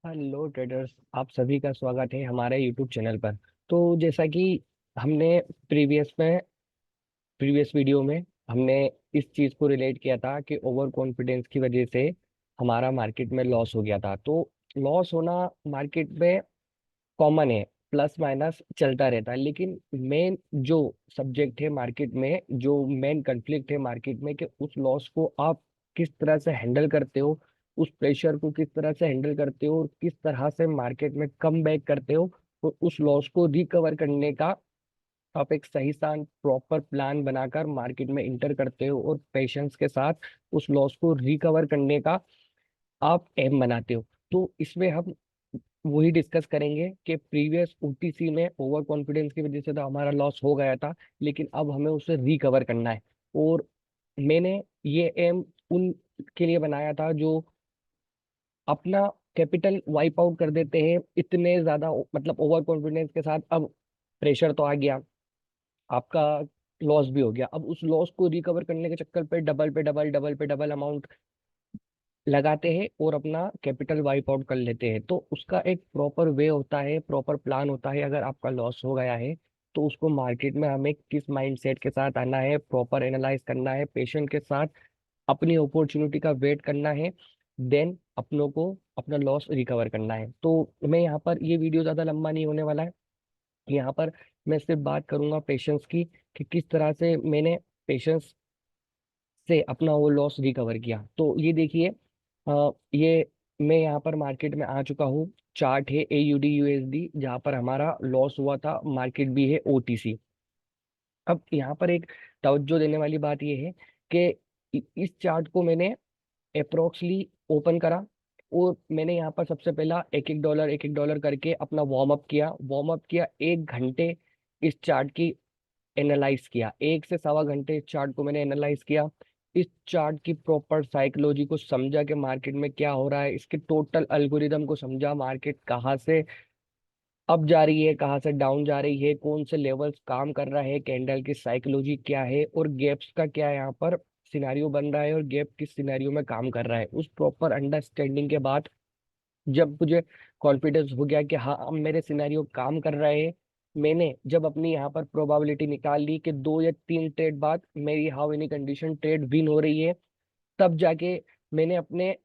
Hello traders, आप सभी का स्वागत है हमारे यूट्यूब चैनल पर। तो जैसा कि हमने प्रीवियस वीडियो में हमने इस चीज़ को रिलेट किया था कि ओवर कॉन्फिडेंस की वजह से हमारा मार्केट में लॉस हो गया था। तो लॉस होना मार्केट में कॉमन है, प्लस माइनस चलता रहता है। लेकिन मेन जो सब्जेक्ट है मार्केट में, जो मेन कन्फ्लिक्ट है मार्केट में, कि उस लॉस को आप किस तरह से हैंडल करते हो, उस प्रेशर को किस तरह से हैंडल करते हो, और किस तरह से मार्केट में कम बैक करते हो, और उस लॉस को रिकवर करने का आप एक सही सान प्रॉपर प्लान बनाकर मार्केट में इंटर करते हो, और पेशेंस के साथ उस लॉस को रिकवर करने का आप एम बनाते हो। तो इसमें हम वही डिस्कस करेंगे कि प्रीवियस ओटीसी में ओवर कॉन्फिडेंस की वजह से तो हमारा लॉस हो गया था, लेकिन अब हमें उसे रिकवर करना है। और मैंने ये एम उन के लिए बनाया था जो अपना कैपिटल वाइप आउट कर देते हैं इतने ज्यादा, मतलब ओवर कॉन्फिडेंस के साथ। अब प्रेशर तो आ गया, आपका लॉस भी हो गया। अब उस लॉस को रिकवर करने के चक्कर पे डबल पे डबल, डबल पे डबल अमाउंट लगाते हैं और अपना कैपिटल वाइप आउट कर लेते हैं। तो उसका एक प्रॉपर वे होता है, प्रॉपर प्लान होता है। अगर आपका लॉस हो गया है तो उसको मार्केट में हमें किस माइंडसेट के साथ आना है, प्रॉपर एनालाइज करना है, पेशेंट के साथ अपनी अपॉर्चुनिटी का वेट करना है, देन अपनों को अपना लॉस रिकवर करना है। तो मैं यहाँ पर, ये वीडियो ज़्यादा लंबा नहीं होने वाला है। यहाँ पर मैं सिर्फ बात करूंगा पेशेंस की, कि किस तरह से मैंने पेशेंस से अपना वो लॉस रिकवर किया। तो ये देखिए, ये मैं यहाँ पर मार्केट में आ चुका हूँ। चार्ट है AUD USD, जहाँ पर हमारा लॉस हुआ था। मार्केट भी है OTC। अब यहाँ पर एक तवज्जो देने वाली बात ये है कि इस चार्ट को मैंने अप्रोक्सली ओपन करा, और मैंने यहाँ पर सबसे पहला एक एक डॉलर करके अपना वार्म अप किया 1 घंटे। इस चार्ट की एनालाइज किया, 1 से 1.25 घंटे इस चार्ट को मैंने एनालाइज किया। इस चार्ट की प्रॉपर साइकोलॉजी को समझा कि मार्केट में क्या हो रहा है, इसके टोटल एल्गोरिदम को समझा, मार्केट कहाँ से अप जा रही है, कहाँ से डाउन जा रही है, कौन से लेवल्स काम कर रहा है, कैंडल की साइकोलॉजी क्या है, और गैप्स का क्या यहाँ पर सिनेरियो बन रहा है, और गैप किस सिनेरियो में काम कर रहा है। उस प्रॉपर अंडरस्टैंडिंग के बाद जब मुझे कॉन्फिडेंस हो गया कि हाँ, अब मेरे सिनेरियो काम कर रहे हैं, मैंने जब अपनी यहाँ पर प्रोबेबिलिटी निकाल ली कि 2 या 3 ट्रेड बाद मेरी how any condition trade win हो रही है, तब जाके मैंने अपने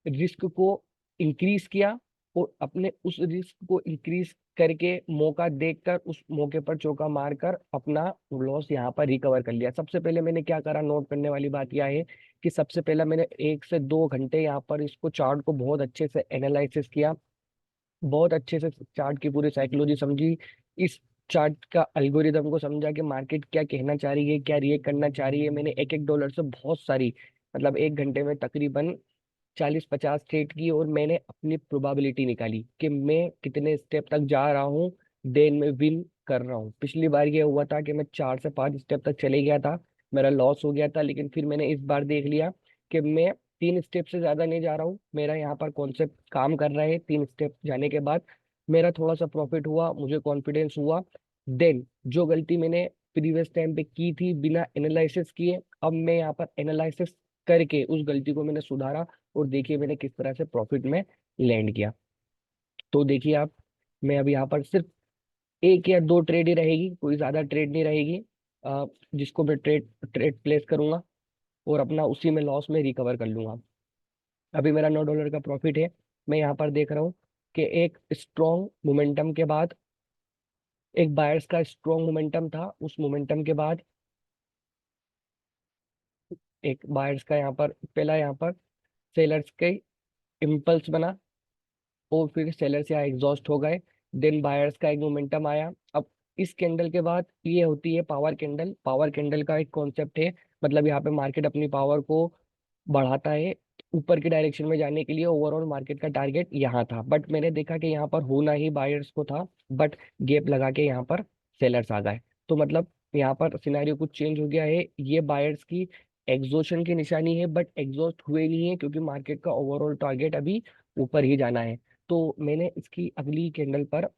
रिस्क को इंक्रीज किया, और अपने उस रिस्क को इंक्रीज करके मौका देखकर उस मौके पर चौका मारकर अपना लॉस यहाँ पर रिकवर कर लिया। सबसे पहले मैंने क्या करा, नोट करने वाली बात यह है कि सबसे पहला मैंने 1 से 2 घंटे यहाँ पर इसको चार्ट को बहुत अच्छे से एनालिसिस किया, बहुत अच्छे से चार्ट की पूरी साइकोलॉजी समझी, इस चार्ट का एल्गोरिदम को समझा कि मार्केट क्या कहना चाह रही है, क्या रिएक्ट करना चाह रही है। मैंने एक एक डॉलर से बहुत सारी, मतलब 1 घंटे में तकरीबन 40-50 ट्रेड की, और मैंने अपनी प्रोबेबिलिटी निकाली कि मैं कितने स्टेप तक जा रहा हूँ, देन में विन कर रहा हूँ। पिछली बार ये हुआ था कि मैं 4 से 5 स्टेप तक चले गया था, मेरा लॉस हो गया था। लेकिन फिर मैंने इस बार देख लिया कि मैं 3 स्टेप से ज्यादा नहीं जा रहा हूँ, मेरा यहाँ पर कॉन्सेप्ट काम कर रहा है। 3 स्टेप जाने के बाद मेरा थोड़ा सा प्रॉफिट हुआ, मुझे कॉन्फिडेंस हुआ। देन जो गलती मैंने प्रीवियस टाइम पे की थी बिना एनालिसिस किए, अब मैं यहाँ पर एनालिसिस करके उस गलती को मैंने सुधारा, और देखिए मैंने किस तरह से प्रॉफिट में लैंड किया। तो देखिए आप, मैं अभी यहाँ पर सिर्फ 1 या 2 ट्रेड ही रहेगी, कोई ज्यादा ट्रेड नहीं रहेगी, जिसको मैं ट्रेड ट्रेड प्लेस करूंगा और अपना उसी में लॉस में रिकवर कर लूंगा। अभी मेरा $9 का प्रॉफिट है। मैं यहाँ पर देख रहा हूँ कि एक स्ट्रॉन्ग मोमेंटम के बाद, एक बायर्स का स्ट्रॉन्ग मोमेंटम था, उस मोमेंटम के बाद एक बायर्स का यहाँ पर पहला, यहाँ पर सेलर्स के इम्पल्स बना, और फिर सेलर्स यहाँ एग्जॉस्ट हो गए। देन बायर्स का एक मोमेंटम आया। अब इस कैंडल के बाद ये होती है पावर कैंडल। पावर कैंडल का एक कॉन्सेप्ट है, मतलब यहाँ पे मार्केट अपनी पावर को बढ़ाता है ऊपर की डायरेक्शन में जाने के लिए। ओवरऑल मार्केट का टारगेट यहाँ था, बट मैंने देखा कि यहाँ पर होना ही बायर्स को था, बट गैप लगा के यहाँ पर सेलर्स आ गए। तो मतलब यहाँ पर सिनेरियो कुछ चेंज हो गया है। ये बायर्स की एग्जॉशन की निशानी है, बट एग्जॉस्ट हुए नहीं है, क्योंकि मार्केट का ओवरऑल टारगेट अभी ऊपर ही जाना है। तो मैंने इसकी अगली कैंडल पर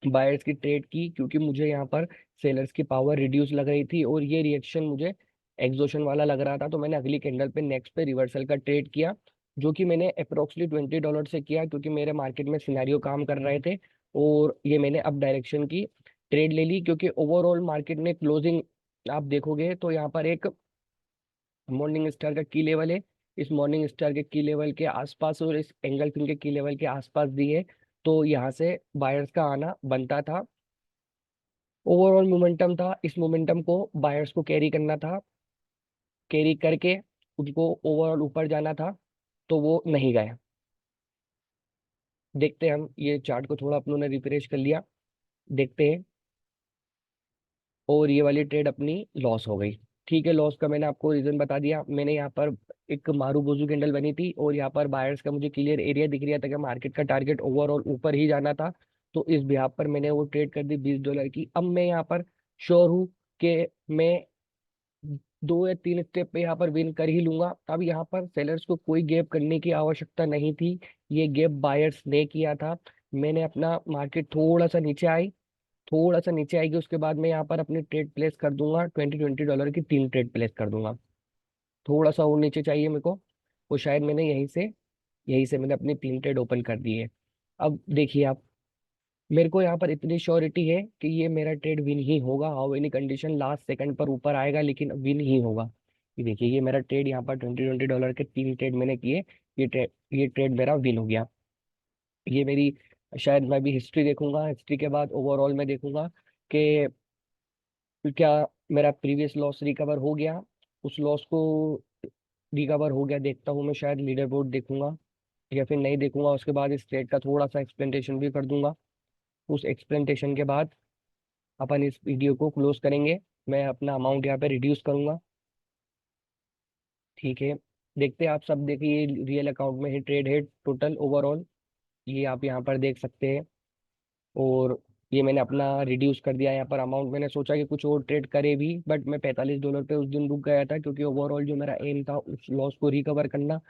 बायर्स की ट्रेड की, क्योंकि मुझे यहाँ पर सेलर्स की पावर रिड्यूस लग रही थी, और ये रिएक्शन मुझे एग्जॉशन वाला लग रहा था। तो मैंने अगली कैंडल पे नेक्स्ट पे रिवर्सल का ट्रेड किया, जो कि मैंने अप्रोक्सीमेटली $20 से किया, क्योंकि मेरे मार्केट में सिनेरियो काम कर रहे थे। और ये मैंने अप डायरेक्शन की ट्रेड ले ली, क्योंकि ओवरऑल मार्केट में क्लोजिंग आप देखोगे तो यहाँ पर एक मॉर्निंग स्टार का की लेवल है, इस मॉर्निंग स्टार के की लेवल के आसपास और इस एंगल फिन के की लेवल के आसपास दी है। तो यहाँ से बायर्स का आना बनता था। ओवरऑल मोमेंटम था, इस मोमेंटम को बायर्स को कैरी करना था, कैरी करके उनको ओवरऑल ऊपर जाना था, तो वो नहीं गए। देखते हैं हम ये चार्ट को थोड़ा अपनों ने रिफ्रेश कर लिया, देखते हैं। और ये वाली ट्रेड अपनी लॉस हो गई। ठीक है, लॉस का मैंने आपको रीजन बता दिया। मैंने यहाँ पर एक मारूबोजू कैंडल बनी थी और यहाँ पर बायर्स का मुझे क्लियर एरिया दिख रहा था कि मार्केट का टारगेट ओवरऑल ऊपर ही जाना था। तो इस बिहाफ पर मैंने वो ट्रेड कर दी $20 की। अब मैं यहाँ पर श्योर हूँ कि मैं 2 या 3 स्टेप पे यहाँ पर विन कर ही लूंगा। अब यहाँ पर सेलर्स को कोई गैप करने की आवश्यकता नहीं थी, ये गैप बायर्स ने किया था। मैंने अपना मार्केट थोड़ा सा नीचे आएगी, उसके बाद मैं यहाँ पर अपनी ट्रेड प्लेस कर दूंगा, $20 की 3 ट्रेड प्लेस कर दूंगा। थोड़ा सा और नीचे चाहिए मेरे को, वो शायद मैंने यहीं से मैंने अपनी 3 ट्रेड ओपन कर दी है। अब देखिए आप, मेरे को यहाँ पर इतनी श्योरिटी है कि ये मेरा ट्रेड विन ही होगा, how any condition last second पर ऊपर आएगा लेकिन विन ही होगा। ये देखिए, ये मेरा ट्रेड यहाँ पर $20 के 3 ट्रेड मैंने किए, ये ट्रेड मेरा विन हो गया। ये मेरी, शायद मैं भी हिस्ट्री देखूंगा, हिस्ट्री के बाद ओवरऑल मैं देखूंगा कि क्या मेरा प्रीवियस लॉस रिकवर हो गया, उस लॉस को रिकवर हो गया देखता हूँ मैं, शायद लीडर बोर्ड देखूंगा या फिर नहीं देखूंगा। उसके बाद इस ट्रेड का थोड़ा सा एक्सप्लेनेशन भी कर दूंगा। उस एक्सप्लेनेशन के बाद अपन इस वीडियो को क्लोज करेंगे। मैं अपना अमाउंट यहाँ पे रिड्यूस करूंगा। ठीक है, देखते हैं आप सब, देखिए रियल अकाउंट में ही ट्रेड है टोटल ओवरऑल, ये आप यहाँ पर देख सकते हैं। और ये मैंने अपना रिड्यूस कर दिया यहाँ पर अमाउंट। मैंने सोचा कि कुछ और ट्रेड करे भी, बट मैं $45 पे उस दिन रुक गया था, क्योंकि ओवरऑल जो मेरा एम था उस लॉस को रिकवर करना।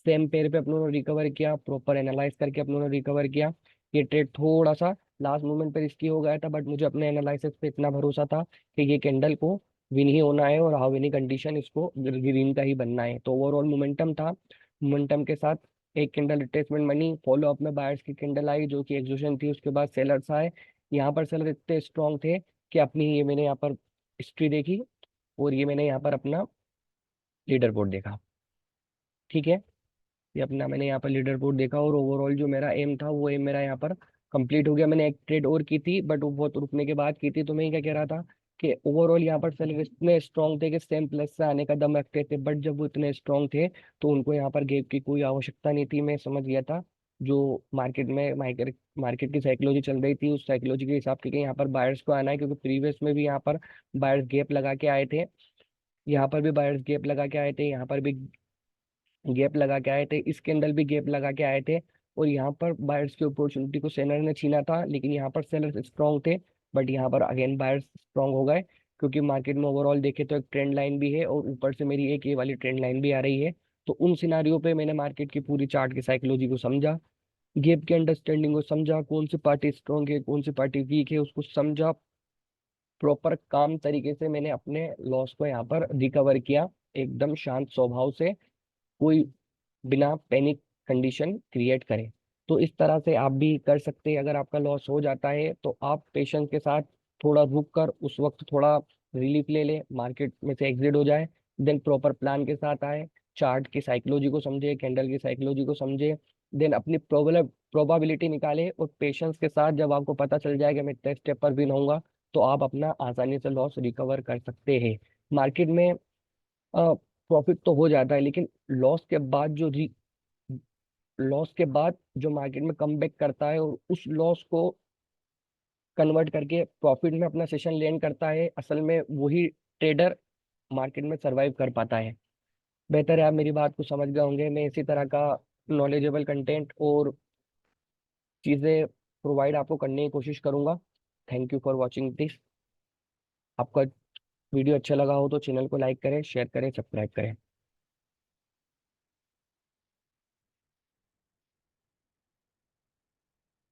सेम पेयर पे अपनों ने रिकवर किया, प्रॉपर एनालाइज करके अपनों ने रिकवर किया। ये ट्रेड थोड़ा सा लास्ट मोमेंट पे रिस्की हो गया था, बट मुझे अपने एनालिसिस पे इतना भरोसा था कि ये कैंडल को विन ही होना है और हाउ एनी कंडीशन इसको ग्रीन का ही बनना है। तो ओवरऑल मोमेंटम था, मोमेंटम के साथ एक कैंडल रिट्रेसमेंट बनी, फॉलो अप में बायर्स की कैंडल आई जो कि एग्जॉशन थी, उसके बाद सेलर्स आए। यहाँ पर सेलर इतने स्ट्रांग थे कि अपनी, ये मैंने यहाँ पर हिस्ट्री देखी और ये मैंने यहाँ पर अपना लीडर बोर्ड देखा। ठीक है, ये अपना मैंने यहाँ पर लीडर बोर्ड देखा और ओवरऑल जो मेरा एम था वो एम मेरा यहाँ पर कंप्लीट हो गया। मैंने एक ट्रेड और की थी, बट वो बहुत रुकने के बाद की थी। तो मैं क्या कह रहा था कि ओवरऑल यहाँ पर सेलर इतने स्ट्रांग थे कि सेम प्लस से आने का दम रखते थे, बट जब वो इतने स्ट्रांग थे तो उनको यहाँ पर गैप की कोई आवश्यकता नहीं थी। मैं समझ गया था जो मार्केट में मार्केट की साइकोलॉजी चल रही थी, उस साइकोलॉजी के हिसाब से कि यहाँ पर बायर्स को आना है, क्योंकि प्रीवियस में भी यहाँ पर बायर्स गैप लगा के आए थे, यहाँ पर भी बायर्स गैप लगा के आए थे, यहाँ पर भी गैप लगा के आए थे, इस कैंडल भी गैप लगा के आए थे। और यहाँ पर बायर्स की अपॉर्चुनिटी को सेलर ने छीना था, लेकिन यहाँ पर सेलर्स स्ट्रांग थे, बट यहाँ पर अगेन बायर्स स्ट्रांग हो गए, क्योंकि मार्केट में ओवरऑल देखे तो एक ट्रेंड लाइन भी है और ऊपर से मेरी एक ये वाली ट्रेंड लाइन भी आ रही है। तो उन सिनारियों पे मैंने मार्केट की पूरी चार्ट की साइकोलॉजी को समझा, गैप की अंडरस्टैंडिंग को समझा, कौन सी पार्टी स्ट्रांग है कौन सी पार्टी वीक है उसको समझा। प्रॉपर काम तरीके से मैंने अपने लॉस को यहाँ पर रिकवर किया, एकदम शांत स्वभाव से, कोई बिना पैनिक कंडीशन क्रिएट करें। तो इस तरह से आप भी कर सकते हैं। अगर आपका लॉस हो जाता है तो आप पेशेंस के साथ थोड़ा रुक कर उस वक्त थोड़ा रिलीफ ले लें, मार्केट में से एग्जिट हो जाए, देन प्रॉपर प्लान के साथ आए, चार्ट की साइकोलॉजी को समझे, कैंडल की साइकोलॉजी को समझे, देन अपनी प्रोबेबिलिटी निकाले और पेशेंस के साथ जब आपको पता चल जाएगा मैं इतने स्टेप पर भी होऊंगा, तो आप अपना आसानी से लॉस रिकवर कर सकते हैं। मार्केट में प्रॉफिट तो हो जाता है, लेकिन लॉस के बाद जो मार्केट में कमबैक करता है और उस लॉस को कन्वर्ट करके प्रॉफिट में अपना सेशन लैंड करता है, असल में वही ट्रेडर मार्केट में सरवाइव कर पाता है। बेहतर है आप मेरी बात को समझ गए होंगे। मैं इसी तरह का नॉलेजेबल कंटेंट और चीज़ें प्रोवाइड आपको करने की कोशिश करूंगा। Thank you for watching this. आपका वीडियो अच्छा लगा हो तो चैनल को लाइक करें, शेयर करें, सब्सक्राइब करें।